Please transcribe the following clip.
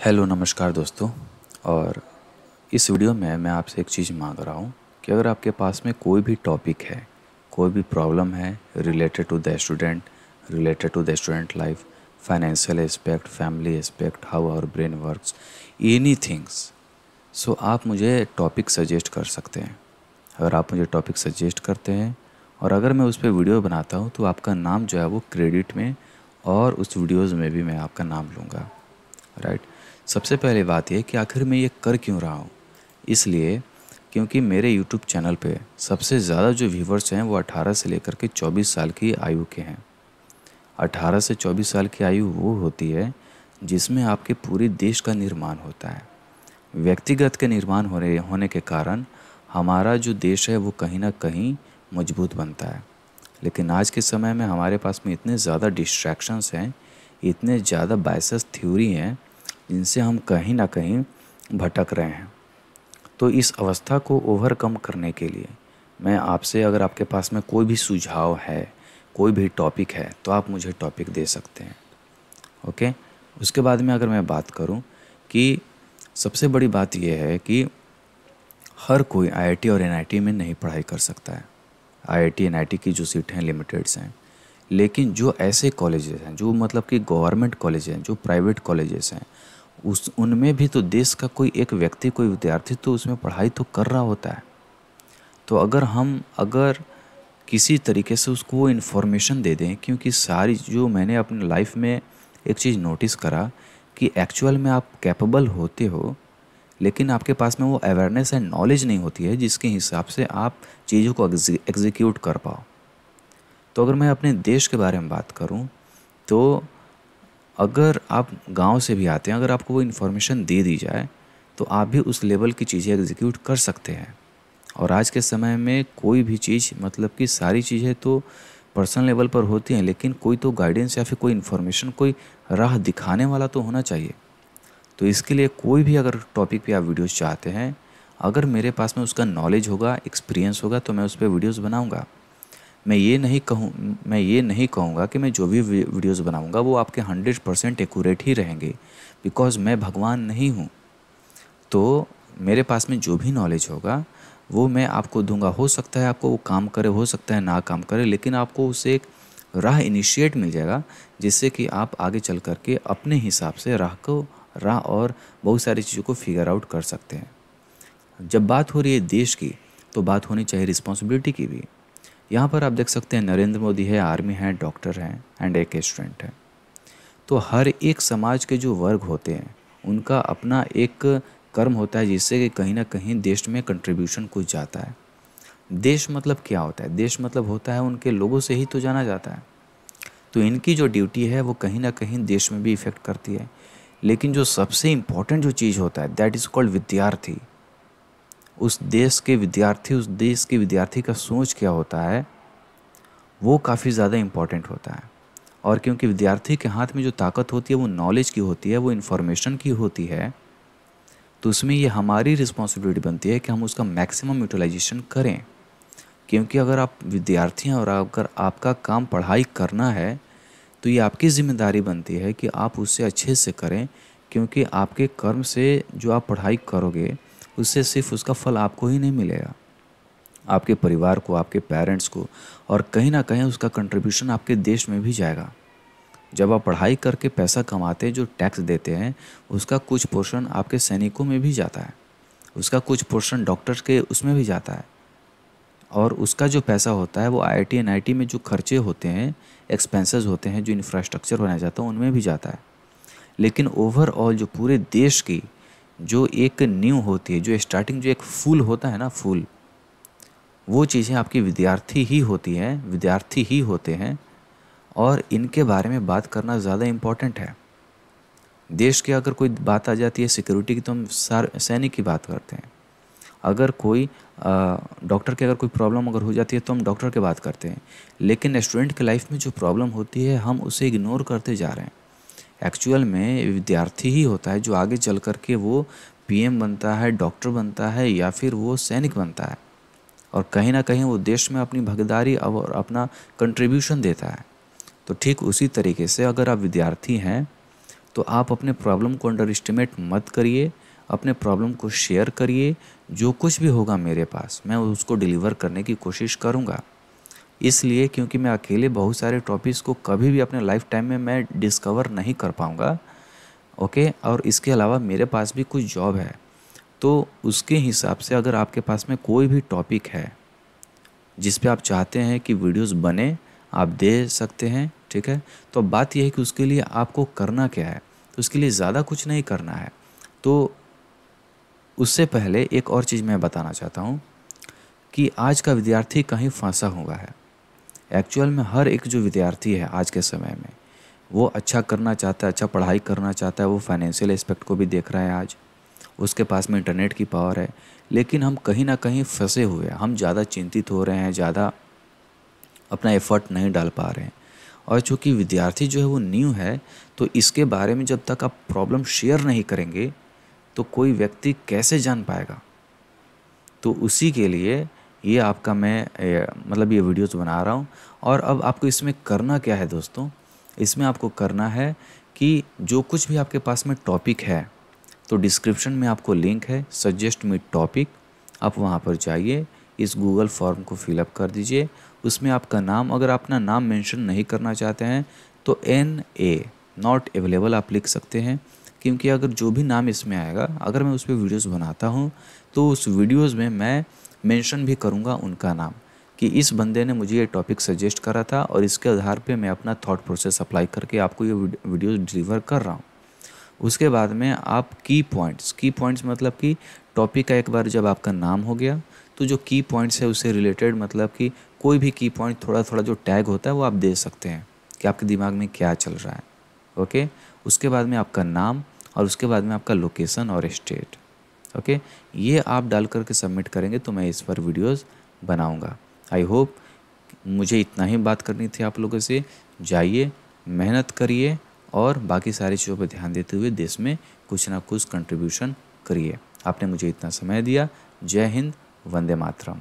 Hello नमस्कार दोस्तों। और इस वीडियो में मैं आपसे एक चीज़ मांग रहा हूँ कि अगर आपके पास में कोई भी टॉपिक है, कोई भी प्रॉब्लम है related to the student, related to the student life, financial aspect, family aspect, how our brain works, any things, so आप मुझे टॉपिक सजेस्ट कर सकते हैं। अगर आप मुझे टॉपिक सजेस्ट करते हैं और अगर मैं उस पर वीडियो बनाता हूँ तो आपका नाम जो है वो क्रेडिट में और उस वीडियोज़ में भी मैं आपका नाम लूँगा, राइट। सबसे पहले बात यह कि आखिर मैं ये कर क्यों रहा हूँ। इसलिए क्योंकि मेरे यूट्यूब चैनल पे सबसे ज़्यादा जो व्यूवर्स हैं वो 18 से लेकर के 24 साल की आयु के हैं। 18 से 24 साल की आयु वो होती है जिसमें आपके पूरे देश का निर्माण होता है। व्यक्तिगत के निर्माण होने के कारण हमारा जो देश है वो कहीं ना कहीं मजबूत बनता है। लेकिन आज के समय में हमारे पास में इतने ज़्यादा डिस्ट्रैक्शंस हैं, इतने ज़्यादा बायसेस थ्योरी हैं जिनसे हम कहीं ना कहीं भटक रहे हैं। तो इस अवस्था को ओवरकम करने के लिए मैं आपसे, अगर आपके पास में कोई भी सुझाव है, कोई भी टॉपिक है, तो आप मुझे टॉपिक दे सकते हैं। ओके। उसके बाद में अगर मैं बात करूं कि सबसे बड़ी बात यह है कि हर कोई आईआईटी और एनआईटी में नहीं पढ़ाई कर सकता है। आईआईटी एनआईटी की जो सीटें हैं लिमिटेड्स हैं, लेकिन जो ऐसे कॉलेजेस हैं जो मतलब कि गवर्नमेंट कॉलेज हैं, जो प्राइवेट कॉलेजेस हैं, उस उनमें भी तो देश का कोई एक व्यक्ति, कोई विद्यार्थी तो उसमें पढ़ाई तो कर रहा होता है। तो अगर किसी तरीके से उसको वो इन्फॉर्मेशन दे दें, क्योंकि सारी जो मैंने अपनी लाइफ में एक चीज़ नोटिस करा कि एक्चुअल में आप कैपेबल होते हो, लेकिन आपके पास में वो अवेयरनेस एंड नॉलेज नहीं होती है जिसके हिसाब से आप चीज़ों को एग्जीक्यूट कर पाओ। तो अगर मैं अपने देश के बारे में बात करूं, तो अगर आप गांव से भी आते हैं, अगर आपको वो इन्फॉर्मेशन दे दी जाए तो आप भी उस लेवल की चीज़ें एग्जीक्यूट कर सकते हैं। और आज के समय में कोई भी चीज़, मतलब कि सारी चीज़ें तो पर्सनल लेवल पर होती हैं, लेकिन कोई तो गाइडेंस या फिर कोई इन्फॉर्मेशन, कोई राह दिखाने वाला तो होना चाहिए। तो इसके लिए कोई भी अगर टॉपिक पे आप वीडियोस चाहते हैं, अगर मेरे पास में उसका नॉलेज होगा, एक्सपीरियंस होगा, तो मैं उस पर वीडियोज़ बनाऊँगा। मैं ये नहीं कहूँगा कि मैं जो भी वीडियोज़ बनाऊँगा वो आपके 100% एक्यूरेट ही रहेंगे, बिकॉज़ मैं भगवान नहीं हूँ। तो मेरे पास में जो भी नॉलेज होगा वो मैं आपको दूंगा। हो सकता है आपको वो काम करे, हो सकता है ना काम करे, लेकिन आपको उससे एक राह इनिशिएट मिल जाएगा जिससे कि आप आगे चल कर के अपने हिसाब से राह और बहुत सारी चीज़ों को फिगर आउट कर सकते हैं। जब बात हो रही है देश की, तो बात होनी चाहिए रिस्पॉन्सिबिलिटी की भी। यहाँ पर आप देख सकते हैं नरेंद्र मोदी है, आर्मी है, डॉक्टर हैं एंड एक स्टूडेंट है। तो हर एक समाज के जो वर्ग होते हैं उनका अपना एक कर्म होता है जिससे कि कहीं ना कहीं देश में कंट्रीब्यूशन कुछ जाता है। देश मतलब क्या होता है? देश मतलब होता है उनके लोगों से ही तो जाना जाता है। तो इनकी जो ड्यूटी है वो कहीं ना कहीं देश में भी इफ़ेक्ट करती है। लेकिन जो सबसे इम्पोर्टेंट जो चीज़ होता है, दैट इज़ कॉल्ड विद्यार्थी। उस देश के विद्यार्थी, उस देश के विद्यार्थी का सोच क्या होता है, वो काफ़ी ज़्यादा इम्पॉर्टेंट होता है। और क्योंकि विद्यार्थी के हाथ में जो ताकत होती है वो नॉलेज की होती है, वो इन्फॉर्मेशन की होती है, तो उसमें ये हमारी रिस्पॉन्सिबिलिटी बनती है कि हम उसका मैक्सिमम यूटिलाइजेशन करें। क्योंकि अगर आप विद्यार्थी हैं और अगर आपका काम पढ़ाई करना है, तो ये आपकी ज़िम्मेदारी बनती है कि आप उससे अच्छे से करें। क्योंकि आपके कर्म से जो आप पढ़ाई करोगे उससे सिर्फ उसका फल आपको ही नहीं मिलेगा, आपके परिवार को, आपके पेरेंट्स को, और कहीं ना कहीं उसका कंट्रीब्यूशन आपके देश में भी जाएगा। जब आप पढ़ाई करके पैसा कमाते हैं, जो टैक्स देते हैं, उसका कुछ पोर्शन आपके सैनिकों में भी जाता है, उसका कुछ पोर्शन डॉक्टर्स के उसमें भी जाता है, और उसका जो पैसा होता है वो आईआईटी एनआईटी में जो खर्चे होते हैं, एक्सपेंसेस होते हैं, जो इंफ्रास्ट्रक्चर बनाया जाता है, उनमें भी जाता है। लेकिन ओवरऑल जो पूरे देश की जो एक नींव होती है, जो स्टार्टिंग, जो एक फूल होता है ना, फूल, वो चीज़ें आपकी विद्यार्थी ही होती हैं, विद्यार्थी ही होते हैं। और इनके बारे में बात करना ज़्यादा इम्पॉर्टेंट है। देश की अगर कोई बात आ जाती है सिक्योरिटी की, तो हम सैनिक की बात करते हैं। अगर कोई डॉक्टर की अगर कोई प्रॉब्लम अगर हो जाती है तो हम डॉक्टर की बात करते हैं। लेकिन स्टूडेंट के लाइफ में जो प्रॉब्लम होती है हम उसे इग्नोर करते जा रहे हैं। एक्चुअल में विद्यार्थी ही होता है जो आगे चल कर के वो पीएम बनता है, डॉक्टर बनता है, या फिर वो सैनिक बनता है, और कहीं ना कहीं वो देश में अपनी भागीदारी और अपना कंट्रीब्यूशन देता है। तो ठीक उसी तरीके से अगर आप विद्यार्थी हैं तो आप अपने प्रॉब्लम को अंडर एस्टिमेट मत करिए, अपने प्रॉब्लम को शेयर करिए। जो कुछ भी होगा मेरे पास मैं उसको डिलीवर करने की कोशिश करूँगा। इसलिए क्योंकि मैं अकेले बहुत सारे टॉपिक्स को कभी भी अपने लाइफ टाइम में मैं डिस्कवर नहीं कर पाऊँगा। ओके, और इसके अलावा मेरे पास भी कुछ जॉब है, तो उसके हिसाब से अगर आपके पास में कोई भी टॉपिक है जिस पे आप चाहते हैं कि वीडियोस बने, आप दे सकते हैं, ठीक है। तो बात यह है कि उसके लिए आपको करना क्या है, तो उसके लिए ज़्यादा कुछ नहीं करना है। तो उससे पहले एक और चीज़ मैं बताना चाहता हूँ कि आज का विद्यार्थी कहीं फंसा हुआ है। एक्चुअल में हर एक जो विद्यार्थी है आज के समय में, वो अच्छा करना चाहता है, अच्छा पढ़ाई करना चाहता है, वो फाइनेंशियल एस्पेक्ट को भी देख रहा है आज, उसके पास में इंटरनेट की पावर है, लेकिन हम कहीं ना कहीं फंसे हुए हैं। हम ज़्यादा चिंतित हो रहे हैं, ज़्यादा अपना एफर्ट नहीं डाल पा रहे हैं। और चूँकि विद्यार्थी जो है वो न्यू है, तो इसके बारे में जब तक आप प्रॉब्लम शेयर नहीं करेंगे तो कोई व्यक्ति कैसे जान पाएगा। तो उसी के लिए ये आपका मैं मतलब ये वीडियोस बना रहा हूँ। और अब आपको इसमें करना क्या है दोस्तों, इसमें आपको करना है कि जो कुछ भी आपके पास में टॉपिक है, तो डिस्क्रिप्शन में आपको लिंक है सजेस्ट मी टॉपिक, आप वहाँ पर जाइए, इस गूगल फॉर्म को फिलअप कर दीजिए। उसमें आपका नाम, अगर आप अपना नाम मेंशन नहीं करना चाहते हैं तो NA नॉट अवेलेबल आप लिख सकते हैं, क्योंकि अगर जो भी नाम इसमें आएगा, अगर मैं उस पर वीडियोज़ बनाता हूँ तो उस वीडियोज़ में मैं मेंशन भी करूँगा उनका नाम कि इस बंदे ने मुझे ये टॉपिक सजेस्ट करा था और इसके आधार पे मैं अपना थॉट प्रोसेस अप्लाई करके आपको ये वीडियो डिलीवर कर रहा हूँ। उसके बाद में आप की पॉइंट्स मतलब कि टॉपिक का एक बार जब आपका नाम हो गया, तो जो की पॉइंट्स है उससे रिलेटेड, मतलब कि कोई भी की पॉइंट थोड़ा थोड़ा जो टैग होता है वो आप दे सकते हैं कि आपके दिमाग में क्या चल रहा है। ओके, उसके बाद में आपका नाम और उसके बाद में आपका लोकेशन और स्टेट। ओके, ये आप डाल करके सबमिट करेंगे तो मैं इस पर वीडियोस बनाऊंगा। आई होप, मुझे इतना ही बात करनी थी आप लोगों से। जाइए, मेहनत करिए और बाकी सारी चीज़ों पर ध्यान देते हुए देश में कुछ ना कुछ कंट्रीब्यूशन करिए। आपने मुझे इतना समय दिया। जय हिंद, वंदे मातरम।